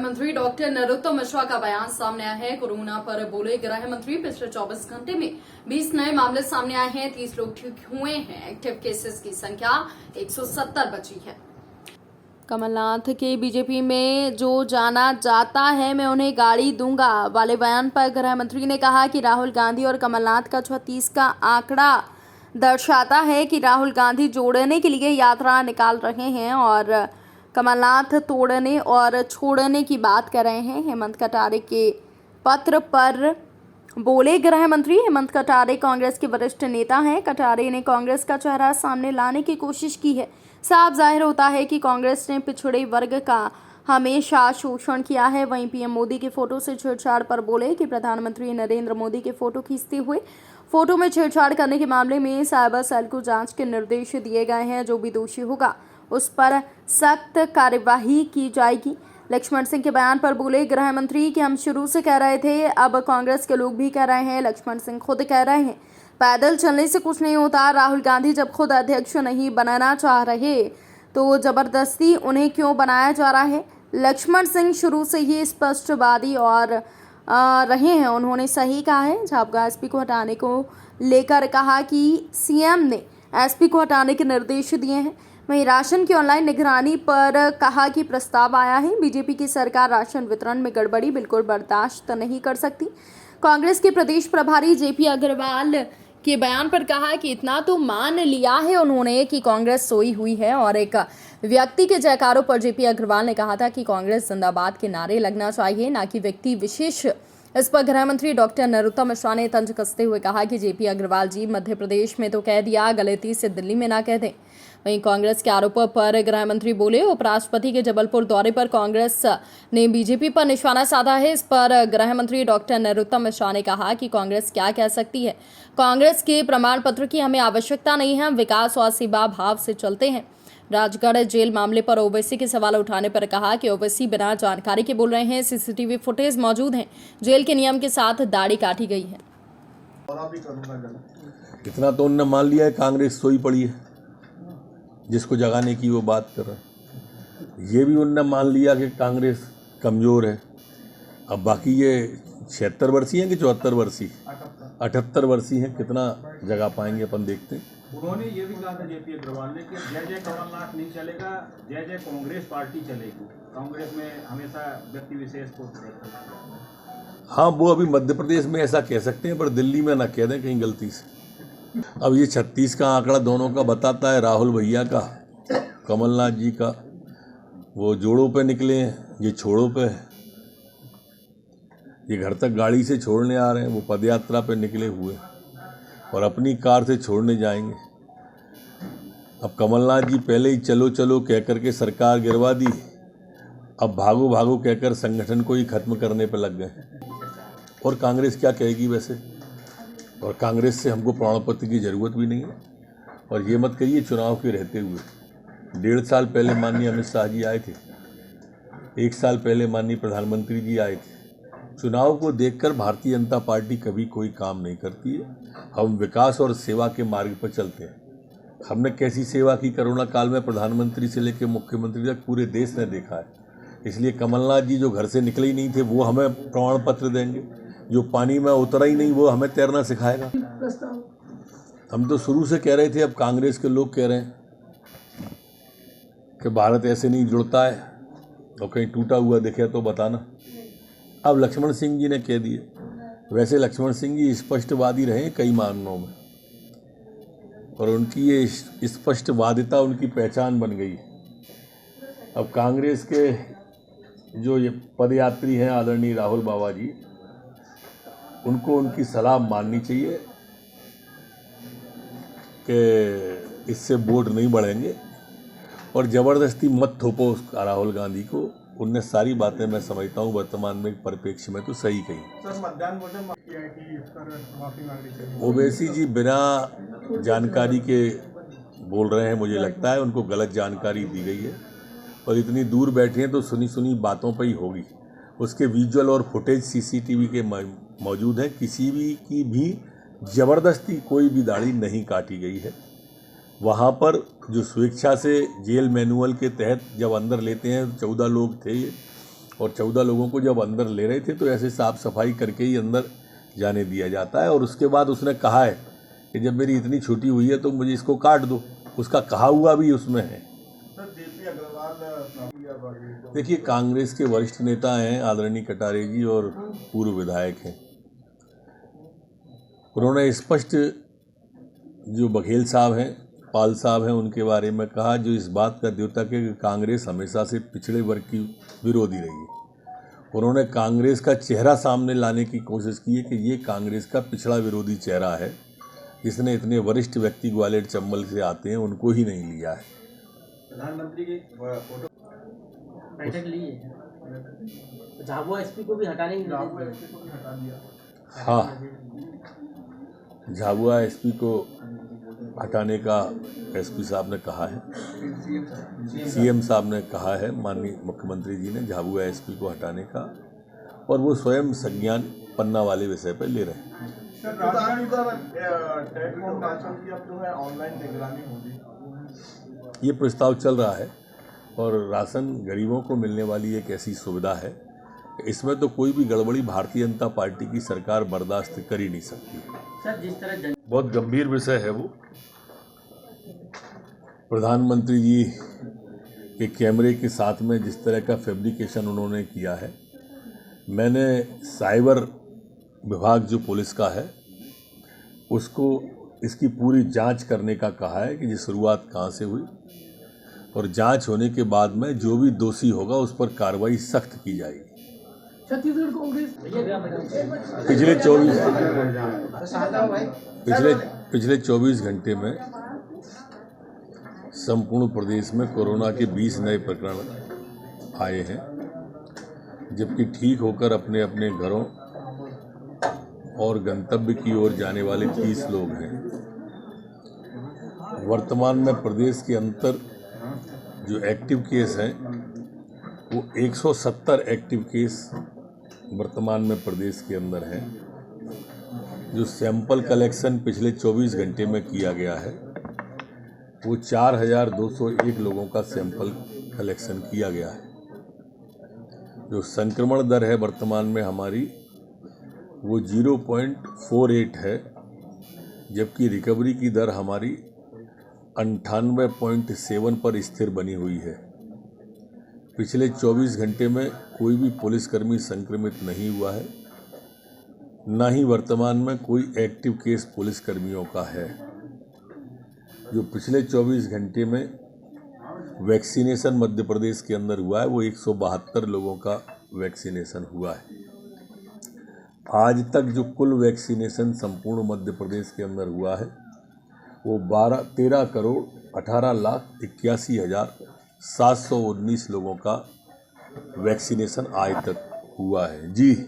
मंत्री डॉक्टर नरोत्तम मिश्रा का बयान सामने आया है। कोरोना पर बोले गृह मंत्री, पिछले 24 घंटे में 20 नए मामले सामने आए हैं, 30 लोग ठीक हुए हैं। एक्टिव केसेस की संख्या 170 बची है। कमलनाथ के बीजेपी में जो जाना जाता है मैं उन्हें गाड़ी दूंगा वाले बयान पर गृह मंत्री ने कहा कि राहुल गांधी और कमलनाथ का 36 का आंकड़ा दर्शाता है कि राहुल गांधी जोड़ने के लिए यात्रा निकाल रहे हैं और कमलनाथ तोड़ने और छोड़ने की बात कर रहे हैं। हेमंत कटारे के पत्र पर बोले गृह मंत्री। हेमंत कटारे कांग्रेस के वरिष्ठ नेता हैं। कटारे ने कांग्रेस का चेहरा सामने लाने की कोशिश की है। साफ जाहिर होता है कि कांग्रेस ने पिछड़े वर्ग का हमेशा शोषण किया है। वहीं पीएम मोदी के फोटो से छेड़छाड़ पर बोले कि प्रधानमंत्री नरेंद्र मोदी के फोटो खींचते हुए फोटो में छेड़छाड़ करने के मामले में साइबर सेल को जांच के निर्देश दिए गए हैं। जो भी दोषी होगा उस पर सख्त कार्यवाही की जाएगी। लक्ष्मण सिंह के बयान पर बोले गृह मंत्री कि हम शुरू से कह रहे थे, अब कांग्रेस के लोग भी कह रहे हैं। लक्ष्मण सिंह खुद कह रहे हैं पैदल चलने से कुछ नहीं होता। राहुल गांधी जब खुद अध्यक्ष नहीं बनाना चाह रहे तो जबरदस्ती उन्हें क्यों बनाया जा रहा है। लक्ष्मण सिंह शुरू से ही स्पष्टवादी और रहे हैं। उन्होंने सही कहा है। झाबुआ एसपी को हटाने को लेकर कहा कि सीएम ने एसपी को हटाने के निर्देश दिए हैं। वहीं राशन की ऑनलाइन निगरानी पर कहा कि प्रस्ताव आया है। बीजेपी की सरकार राशन वितरण में गड़बड़ी बिल्कुल बर्दाश्त नहीं कर सकती। कांग्रेस के प्रदेश प्रभारी जेपी अग्रवाल के बयान पर कहा कि इतना तो मान लिया है उन्होंने कि कांग्रेस सोई हुई है। और एक व्यक्ति के जयकारों पर जेपी अग्रवाल ने कहा था कि कांग्रेस जिंदाबाद के नारे लगना चाहिए, ना कि व्यक्ति विशेष। इस पर गृह मंत्री डॉक्टर नरोत्तम मिश्रा ने तंज कसते हुए कहा कि जेपी अग्रवाल जी, मध्य प्रदेश में तो कह दिया, गलती से दिल्ली में ना कह दें। वहीं कांग्रेस के आरोपों पर गृह मंत्री बोले उपराष्ट्रपति के जबलपुर दौरे पर कांग्रेस ने बीजेपी पर निशाना साधा है। इस पर गृह मंत्री डॉक्टर नरोत्तम मिश्रा ने कहा कि कांग्रेस क्या कह सकती है। कांग्रेस के प्रमाण पत्र की हमें आवश्यकता नहीं है, हम विकास और सेवा भाव से चलते हैं। राजगढ़ जेल मामले पर ओवैसी के सवाल उठाने पर कहा कि ओवैसी बिना जानकारी के बोल रहे हैं। सीसीटीवी फुटेज मौजूद हैं। जेल के नियम के साथ दाढ़ी काटी गई है। इतना तो उनने मान लिया है कांग्रेस सोई पड़ी है, जिसको जगाने की वो बात कर रहे हैं। ये भी उनने मान लिया कि कांग्रेस कमज़ोर है। अब बाकी ये 76 वर्षीय हैं कि 74 वर्षीय, 78 वर्षीय हैं, कितना जगा पाएंगे अपन देखते हैं। उन्होंने ये भी कहा था जेपी अग्रवाल ने कि जय जय कमलनाथ नहीं चलेगा, जय जय कांग्रेस पार्टी चलेगी। कांग्रेस में हमेशा व्यक्ति विशेष को। हाँ, वो अभी मध्य प्रदेश में ऐसा कह सकते हैं, पर दिल्ली में ना कह दें कहीं गलती से। अब ये 36 का आंकड़ा दोनों का बताता है, राहुल भैया का, कमलनाथ जी का। वो जोड़ों पे निकले हैं, ये छोड़ों पे है। ये घर तक गाड़ी से छोड़ने आ रहे हैं, वो पदयात्रा पे निकले हुए और अपनी कार से छोड़ने जाएंगे। अब कमलनाथ जी पहले ही चलो चलो कह करके सरकार गिरवा दी, अब भागो भागो कहकर संगठन को ही खत्म करने पे लग गए। और कांग्रेस क्या कहेगी वैसे, और कांग्रेस से हमको प्रमाण पत्र की ज़रूरत भी नहीं है। और ये मत कहिए चुनाव के रहते हुए, 1.5 साल पहले माननीय अमित शाह जी आए थे, 1 साल पहले माननीय प्रधानमंत्री जी आए थे। चुनाव को देखकर भारतीय जनता पार्टी कभी कोई काम नहीं करती है। हम विकास और सेवा के मार्ग पर चलते हैं। हमने कैसी सेवा की कोरोना काल में, प्रधानमंत्री से लेकर मुख्यमंत्री तक पूरे देश ने देखा है। इसलिए कमलनाथ जी जो घर से निकले ही नहीं थे वो हमें प्रमाण पत्र देंगे, जो पानी में उतरा ही नहीं वो हमें तैरना सिखाएगा। हम तो शुरू से कह रहे थे, अब कांग्रेस के लोग कह रहे हैं कि भारत ऐसे नहीं जुड़ता है, और कहीं टूटा हुआ दिखे तो बताना। अब लक्ष्मण सिंह जी ने कह दिए। वैसे लक्ष्मण सिंह जी स्पष्टवादी रहे कई मामलों में, और उनकी ये स्पष्टवादिता उनकी पहचान बन गई। अब कांग्रेस के जो ये पदयात्री हैं आदरणीय राहुल बाबा जी, उनको उनकी सलाह माननी चाहिए कि इससे वोट नहीं बढ़ेंगे, और ज़बरदस्ती मत थोपो उसका राहुल गांधी को। उनने सारी बातें मैं समझता हूँ वर्तमान में परिप्रेक्ष्य में तो सही कही। सर, मतदान भोजन किया है कि इस पर माफी मांगनी चाहिए। ओवैसी जी बिना जानकारी के बोल रहे हैं, मुझे लगता है उनको गलत जानकारी दी गई है, और इतनी दूर बैठे हैं तो सुनी सुनी बातों पर ही होगी। उसके विजुअल और फुटेज सीसीटीवी के मौजूद है। किसी भी की भी ज़बरदस्ती कोई भी दाढ़ी नहीं काटी गई है। वहाँ पर जो स्वेच्छा से जेल मैनुअल के तहत जब अंदर लेते हैं, 14 लोग थे ये, और 14 लोगों को जब अंदर ले रहे थे तो ऐसे साफ सफाई करके ही अंदर जाने दिया जाता है। और उसके बाद उसने कहा है कि जब मेरी इतनी छुट्टी हुई है तो मुझे इसको काट दो, उसका कहा हुआ भी उसमें है। देखिए, कांग्रेस के वरिष्ठ नेता हैं आदरणीय कटारे जी और पूर्व विधायक हैं। उन्होंने स्पष्ट जो बघेल साहब हैं, पाल साहब हैं, उनके बारे में कहा, जो इस बात का द्योतक है कि कांग्रेस हमेशा से पिछड़े वर्ग की विरोधी रही है। उन्होंने कांग्रेस का चेहरा सामने लाने की कोशिश की है कि ये कांग्रेस का पिछड़ा विरोधी चेहरा है, जिसने इतने वरिष्ठ व्यक्ति ग्वालियर चंबल से आते हैं उनको ही नहीं लिया है। प्रधानमंत्री की फोटो बैठक ली है, झाबुआ एसपी को भी हटाने की हटा दिया। हाँ, झाबुआ एसपी को हटाने का एसपी साहब ने कहा है, सीएम साहब ने कहा है, माननीय मुख्यमंत्री जी ने झाबुआ एसपी को हटाने का, और वो स्वयं संज्ञान पन्ना वाले विषय पर ले रहे हैं। ये प्रस्ताव चल रहा है और राशन गरीबों को मिलने वाली एक ऐसी सुविधा है, इसमें तो कोई भी गड़बड़ी भारतीय जनता पार्टी की सरकार बर्दाश्त कर ही नहीं सकती। सर, जिस तरह बहुत गंभीर विषय है वो। प्रधानमंत्री जी के कैमरे के साथ में जिस तरह का फैब्रिकेशन उन्होंने किया है, मैंने साइबर विभाग जो पुलिस का है उसको इसकी पूरी जांच करने का कहा है कि ये शुरुआत कहाँ से हुई, और जांच होने के बाद में जो भी दोषी होगा उस पर कार्रवाई सख्त की जाएगी। छत्तीसगढ़ कांग्रेस पिछले 24 घंटे में संपूर्ण प्रदेश में कोरोना के 20 नए प्रकरण आए हैं, जबकि ठीक होकर अपने अपने घरों और गंतव्य की ओर जाने वाले 30 लोग हैं। वर्तमान में प्रदेश के अंदर जो एक्टिव केस हैं वो 170 एक्टिव केस वर्तमान में प्रदेश के अंदर हैं। जो सैंपल कलेक्शन पिछले 24 घंटे में किया गया है वो 4201 लोगों का सैंपल कलेक्शन किया गया है। जो संक्रमण दर है वर्तमान में हमारी वो 0.48 है, जबकि रिकवरी की दर हमारी 98.7 पर स्थिर बनी हुई है। पिछले 24 घंटे में कोई भी पुलिसकर्मी संक्रमित नहीं हुआ है, न ही वर्तमान में कोई एक्टिव केस पुलिसकर्मियों का है। जो पिछले 24 घंटे में वैक्सीनेशन मध्य प्रदेश के अंदर हुआ है वो 172 लोगों का वैक्सीनेशन हुआ है। आज तक जो कुल वैक्सीनेशन संपूर्ण मध्य प्रदेश के अंदर हुआ है वो 13,18,81,719 लोगों का वैक्सीनेशन आज तक हुआ है। जी।